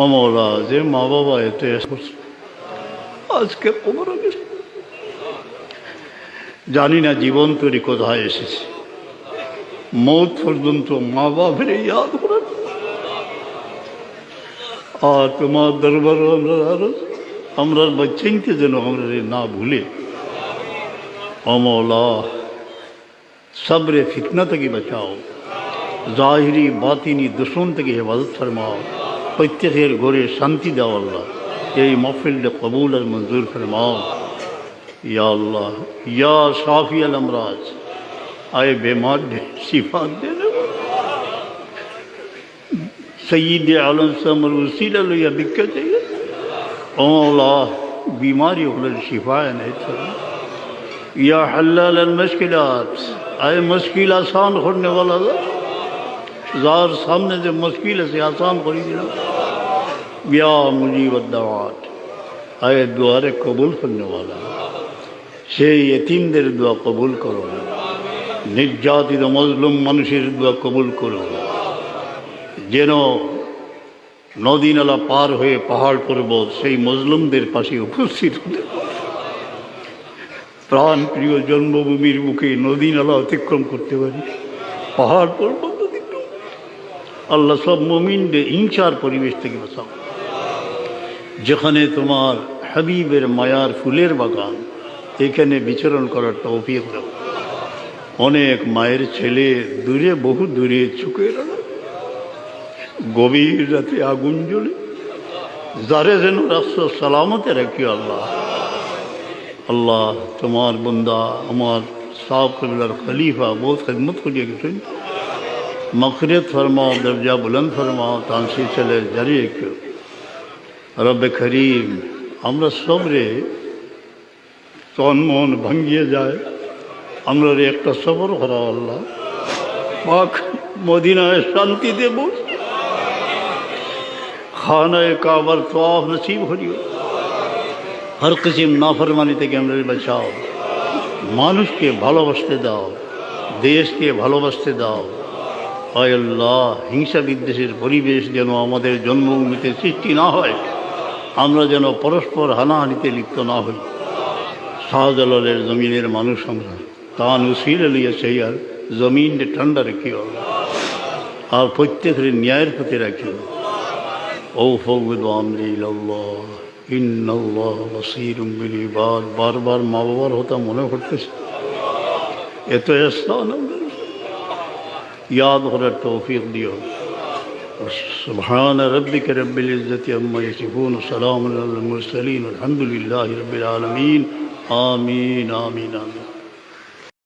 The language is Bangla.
অমলা যে মা বাবা এতে আজকে কবরে গেছে, জানি না জীবন তৈরি কোথায় এসেছে। মৌত পর্যন্ত মা বাপের ইয়াদ করেন। আর তোমার দরবার আমরা বাচ্চাইতে যেন আমরা না ভুলে। অমলা সবরে ফিতনা থেকে বাঁচাও, জাহিরি বাতিনি দুশ্মন থেকে হেফাজত ফরমাও, প্রত্যেকের ঘরে শান্তি দাও আল্লাহ। এই মাহফিলটা কবুল আর মঞ্জুর ফরমাও ইয়া আল্লাহ। ইয়া শাফি আল আমরাজ, आए बीमार ने शिफा देने सईद आलम समर वसीला लो या बिक्का चाहिए औला बीमारी हो शिफा नहीं था या हल्लाल मुश्किलात, आए मुश्किल आसान करने वाला था। जार सामने से मुश्किल से आसान करी दिला। या मुजीब दुआत, आए दुआरे कबूल करने वाला से यतीम देर दुआ कबूल करो। নির্যাতিত মজলুম মানুষের দোয়া কবুল করো। যেন নদী নালা পার হয়ে পাহাড় পর্বত সেই মজলুমদের পাশে উপস্থিত হতে, প্রাণ প্রিয় জন্মভূমির বুকে নদী নালা অতিক্রম করতে পারি, পাহাড় পর্বত অতিক্রম। আল্লাহ সব মুমিনদের হিংসার পরিবেশ থেকে বাঁচাও। যেখানে তোমার হাবিবের মায়ার ফুলের বাগান, এখানে বিচরণ করার তৌফিক দাও। অনেক মায়ের ছেলে দূরে, বহু দূরে চুকে গেল, গভীর রাতে আগুন জ্বলে, যারে যেন রাস্তা সালামতে রাখি আল্লাহ। আল্লাহ তোমার বন্দা আমার সাহেব কবিলার খলিফা বহুত খিদমত করিয়ে গেছেন, মগফিরাত ফরমাও, দরজা বুলন্দ ফরমাও, তানসি চলে জারি রেখো রব্বে করিম। আমরা সবরে তন মন ভাঙ্গিয়ে যায়, আমরা একটা সফর করা আল্লাহ পাক মদিনায় শান্তি দেব, খানায় কাবার তওয়াফ নসিব করিও। হর কিসিম নাফরমানি থেকে আমরা বাঁচাও। মানুষকে ভালোবাসতে দাও, দেশকে ভালোবাসতে দাও। আয় আল্লাহ, হিংসা বিদ্বেষের পরিবেশ যেন আমাদের জন্মভূমিতে সৃষ্টি না হয়, আমরা যেন পরস্পর হানাহানিতে লিপ্ত না হই। শাহজালালের জমিনের মানুষ আমরা, তান উসিলে লিয়ে সেই আর জমিনকে ঠান্ডা রাখিও আর প্রত্যেকের ন্যায়ের প্রতি রাখিও। ও ফৌদ আমরি ইলাল্লাহ ইন্নাল্লাহ বাসীরুম বিল ইবাদ। বারবার মা বাবার হতা মনে করতেছে, এত এহসান ইয়াদ করার তৌফিক দিও। সুবহান রাব্বিকা রব্বিল ইজ্জতি আম্মা ইয়াসিফুন, সালামুন আলাল মুরসালিন, আলহামদুলিল্লাহি রাব্বিল আলামিন। আমিন আমিন আমিন।